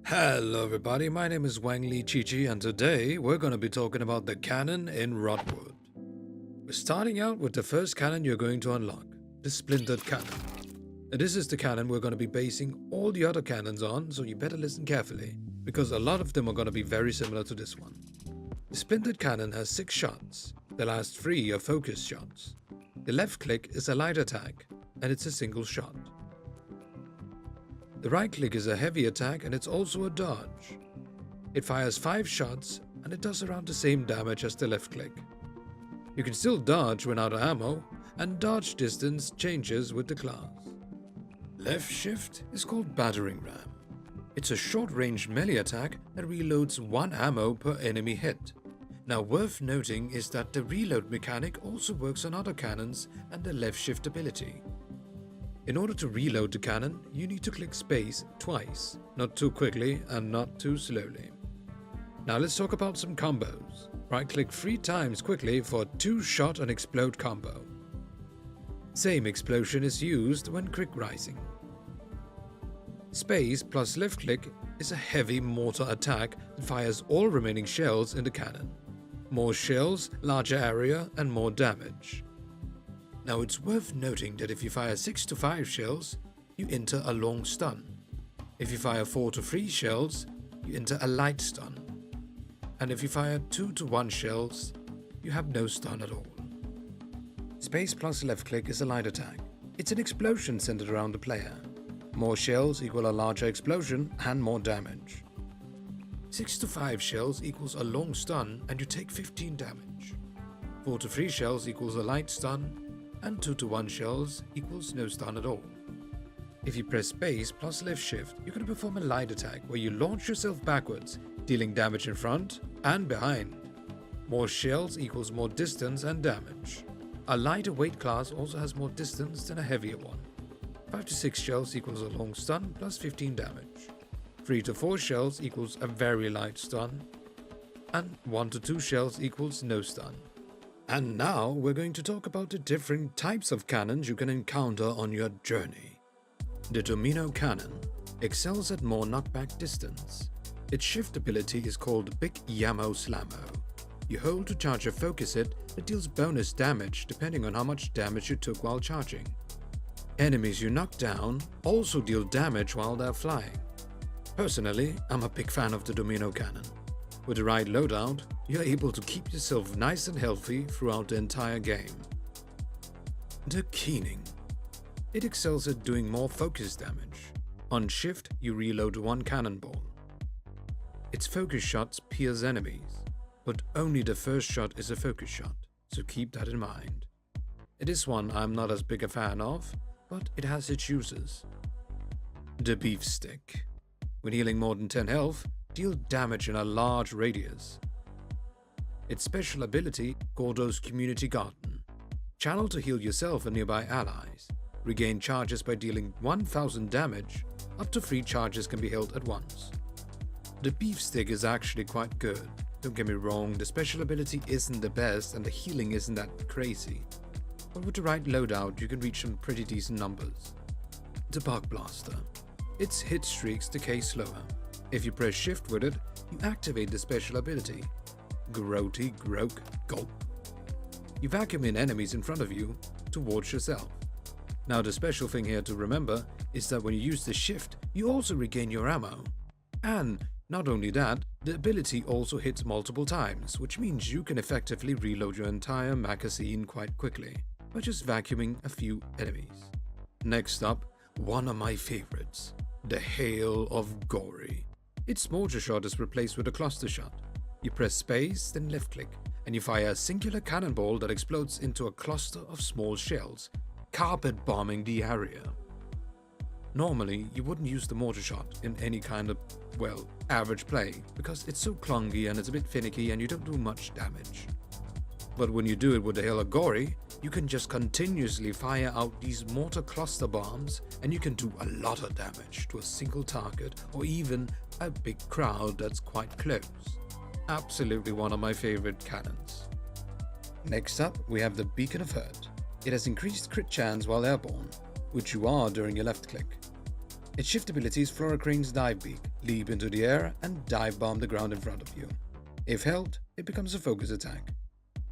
Hello everybody, my name is WangLeeChiChi and today we're going to be talking about the cannon in Rotwood. We're starting out with the first cannon you're going to unlock, the Splintered Cannon. And this is the cannon we're going to be basing all the other cannons on, so you better listen carefully, because a lot of them are going to be very similar to this one. The Splintered Cannon has 6 shots, the last 3 are focus shots. The left click is a light attack, and it's a single shot. The right click is a heavy attack and it's also a dodge. It fires 5 shots and it does around the same damage as the left click. You can still dodge when out of ammo, and dodge distance changes with the class. Left shift is called Battering Ram. It's a short-range melee attack that reloads 1 ammo per enemy hit. Now worth noting is that the reload mechanic also works on other cannons and the left shift ability. In order to reload the cannon, you need to click space twice, not too quickly and not too slowly. Now let's talk about some combos. Right click 3 times quickly for a 2-shot and explode combo. Same explosion is used when quick rising. Space plus left click is a heavy mortar attack that fires all remaining shells in the cannon. More shells, larger area and more damage. Now it's worth noting that if you fire 6 to 5 shells, you enter a long stun. If you fire 4 to 3 shells, you enter a light stun. And if you fire 2 to 1 shells, you have no stun at all. Space plus left click is a light attack. It's an explosion centered around the player. More shells equal a larger explosion and more damage. 6 to 5 shells equals a long stun and you take 15 damage. 4 to 3 shells equals a light stun, and 2 to 1 shells equals no stun at all. If you press space plus left shift, you can perform a light attack where you launch yourself backwards, dealing damage in front and behind. More shells equals more distance and damage. A lighter weight class also has more distance than a heavier one. 5 to 6 shells equals a long stun plus 15 damage. 3 to 4 shells equals a very light stun, and 1 to 2 shells equals no stun. And now we're going to talk about the different types of cannons you can encounter on your journey. The Domino Cannon excels at more knockback distance. Its shift ability is called Big Yammo Slammo. You hold to charge a focus hit that deals bonus damage depending on how much damage you took while charging. Enemies you knock down also deal damage while they're flying. Personally, I'm a big fan of the Domino Cannon. With the right loadout, you're able to keep yourself nice and healthy throughout the entire game. The Keening. It excels at doing more focus damage. On shift, you reload 1 cannonball. Its focus shots pierce enemies, but only the first shot is a focus shot, so keep that in mind. It is one I'm not as big a fan of, but it has its uses. The Beef Stick. When healing more than 10 health, deal damage in a large radius. Its special ability, Gordo's Community Garden. Channel to heal yourself and nearby allies. Regain charges by dealing 1000 damage. Up to 3 charges can be held at once. The Beef Stick is actually quite good. Don't get me wrong, the special ability isn't the best and the healing isn't that crazy. But with the right loadout, you can reach some pretty decent numbers. The Bug Blaster. Its hit streaks decay slower. If you press shift with it, you activate the special ability. Grody Groke Gulp. You vacuum in enemies in front of you towards yourself. Now the special thing here to remember is that when you use the shift, you also regain your ammo. And not only that, the ability also hits multiple times, which means you can effectively reload your entire magazine quite quickly by just vacuuming a few enemies. Next up, one of my favorites, the Hail of Gory. Its mortar shot is replaced with a cluster shot. You press space, then left click, and you fire a singular cannonball that explodes into a cluster of small shells, carpet bombing the area. Normally, you wouldn't use the mortar shot in any kind of, well, average play, because it's so clunky and it's a bit finicky and you don't do much damage. But when you do it with the Hail of Gory, you can just continuously fire out these mortar cluster bombs and you can do a lot of damage to a single target or even a big crowd that's quite close. Absolutely one of my favorite cannons. Next up, we have the Beacon of Hurt. It has increased crit chance while airborne, which you are during your left click. Its shift ability is Floracrane's Dive Beak, leap into the air and dive bomb the ground in front of you. If held, it becomes a focus attack.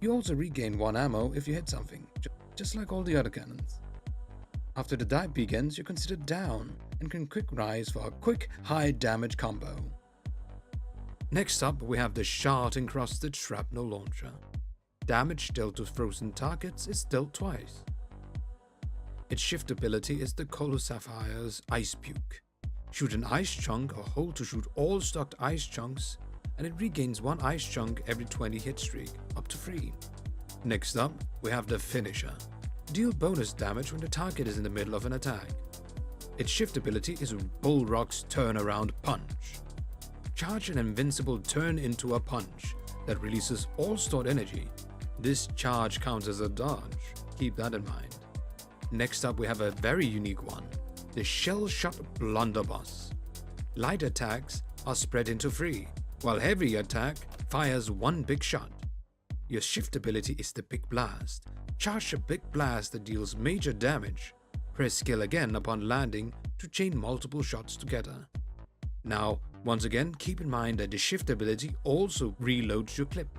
You also regain 1 ammo if you hit something, just like all the other cannons. After the dive beak ends, you're considered down and can quick rise for a quick high damage combo. Next up, we have the shard-encrusted shrapnel launcher. Damage dealt to frozen targets is dealt twice. Its shift ability is the Colo Sapphire's Ice Puke. Shoot an ice chunk or hold to shoot all stocked ice chunks, and it regains 1 ice chunk every 20 hit streak, up to 3. Next up, we have the Finisher. Deal bonus damage when the target is in the middle of an attack. Its shift ability is Bullrock's Turnaround Punch. Charge an invincible turn into a punch that releases all stored energy. This charge counts as a dodge, keep that in mind. Next up, we have a very unique one, the Shell Shot Blunderbuss. Light attacks are spread into 3, while heavy attack fires 1 big shot. Your shift ability is the Big Blast. Charge a big blast that deals major damage. Press skill again upon landing to chain multiple shots together. Now, once again, keep in mind that the shift ability also reloads your clip.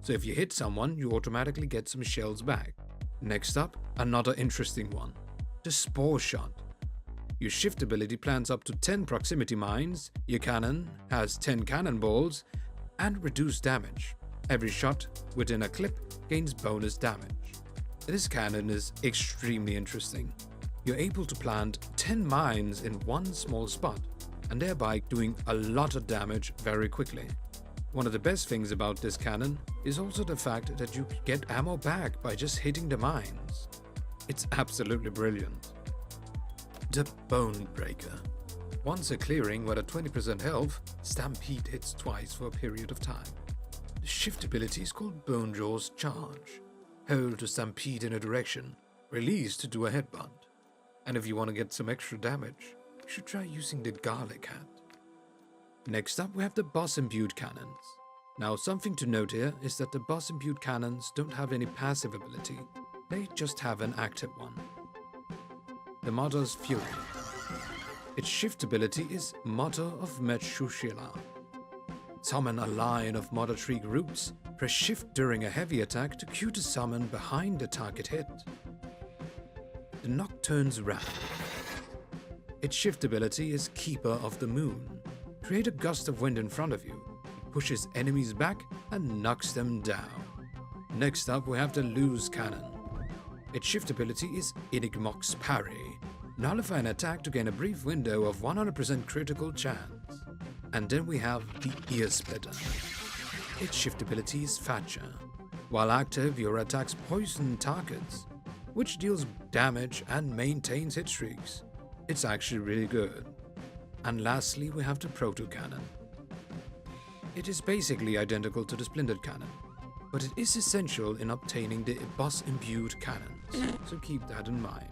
So if you hit someone, you automatically get some shells back. Next up, another interesting one, the Spore Shot. Your shift ability plants up to 10 proximity mines, your cannon has 10 cannonballs, and reduced damage. Every shot within a clip gains bonus damage. This cannon is extremely interesting. You're able to plant 10 mines in one small spot, and thereby doing a lot of damage very quickly. One of the best things about this cannon is also the fact that you get ammo back by just hitting the mines. It's absolutely brilliant. The Bone Breaker. Once a clearing with a 20% health, Stampede hits twice for a period of time. The shift ability is called Bonejaw's Charge. Hold to stampede in a direction, release to do a headbutt. And if you want to get some extra damage, you should try using the Garlic Hat. Next up, we have the Boss Imbued Cannons. Now, something to note here is that the Boss Imbued Cannons don't have any passive ability, they just have an active one. The Mother's Fury. Its shift ability is Mother of Mechushila. Summon a line of Mother Tree groups, press shift during a heavy attack to cue the summon behind the target hit. The Nocturne's Wrath. Its shift ability is Keeper of the Moon. Create a gust of wind in front of you, pushes enemies back and knocks them down. Next up, we have the Lose Cannon. Its shift ability is Enigmox Parry. Nullify an attack to gain a brief window of 100% critical chance. And then we have the Ear Splitter. Its shift ability is Thatcher. While active, your attacks poison targets, which deals damage and maintains hit streaks. It's actually really good. And lastly, we have the Proto Cannon. It is basically identical to the Splintered Cannon, but it is essential in obtaining the Boss Imbued Cannons, so keep that in mind.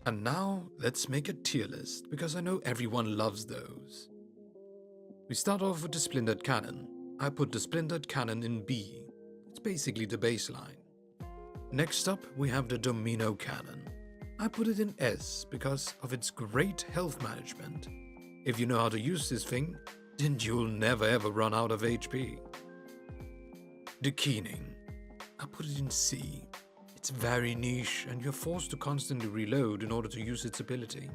And now, let's make a tier list, because I know everyone loves those. We start off with the Splintered Cannon. I put the Splintered Cannon in B. It's basically the baseline. Next up, we have the Domino Cannon. I put it in S because of its great health management. If you know how to use this thing, then you'll never ever run out of HP. The Keening. I put it in C. It's very niche and you're forced to constantly reload in order to use its ability.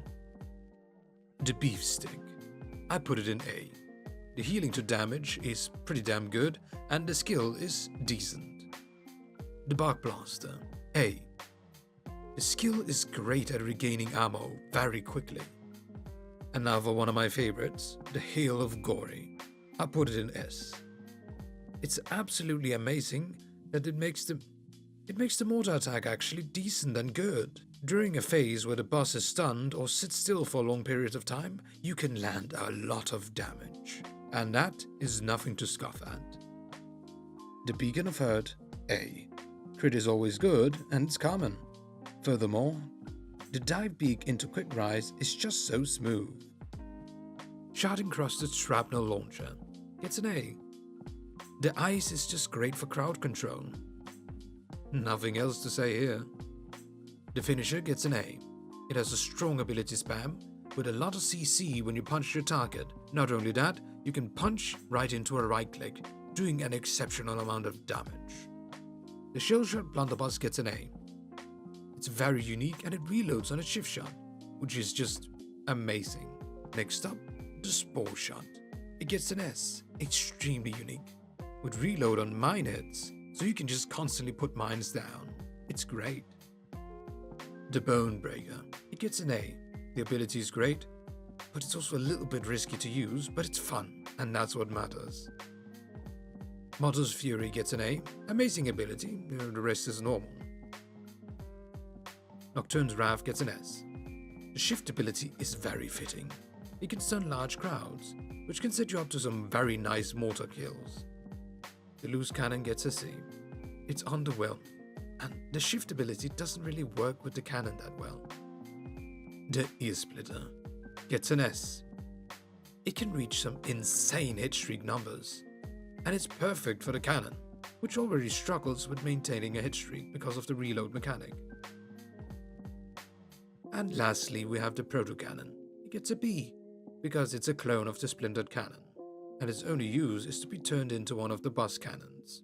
The Beef Stick. I put it in A. The healing to damage is pretty damn good and the skill is decent. The Bark Blaster. A. The skill is great at regaining ammo very quickly. And now for one of my favorites, the Hail of Gory. I put it in S. It's absolutely amazing that it makes the mortar attack actually decent and good. During a phase where the boss is stunned or sits still for a long period of time, you can land a lot of damage. And that is nothing to scoff at. The Beacon of Hurt, A. Crit is always good and it's common. Furthermore, the dive beak into quick rise is just so smooth. Shard-encrusted shrapnel launcher gets an A. The ice is just great for crowd control. Nothing else to say here. The finisher gets an A. It has a strong ability spam, with a lot of CC when you punch your target. Not only that, you can punch right into a right click, doing an exceptional amount of damage. The shell shot blunderbuss gets an A. It's very unique and it reloads on a shift shot, which is just amazing. Next up, the spore shot. It gets an S, extremely unique, with reload on mine hits, so you can just constantly put mines down. It's great. The bone breaker. It gets an A. The ability is great, but it's also a little bit risky to use, but it's fun, and that's what matters. Motto's Fury gets an A. Amazing ability, the rest is normal. Nocturne's Wrath gets an S. The shift ability is very fitting. It can stun large crowds, which can set you up to some very nice mortar kills. The loose cannon gets a C. It's underwhelmed, and the shift ability doesn't really work with the cannon that well. The Ear Splitter gets an S. It can reach some insane hit streak numbers, and it's perfect for the cannon, which already struggles with maintaining a hit streak because of the reload mechanic. And lastly, we have the Proto Cannon. It gets a B, because it's a clone of the Splintered Cannon, and its only use is to be turned into one of the bus cannons.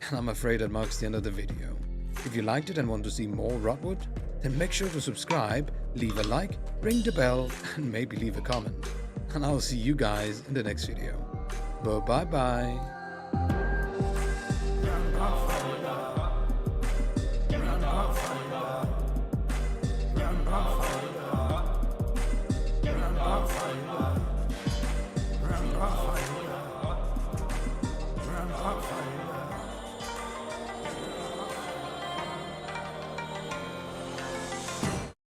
And I'm afraid that marks the end of the video. If you liked it and want to see more Rotwood, then make sure to subscribe, leave a like, ring the bell, and maybe leave a comment. And I'll see you guys in the next video. Bye bye.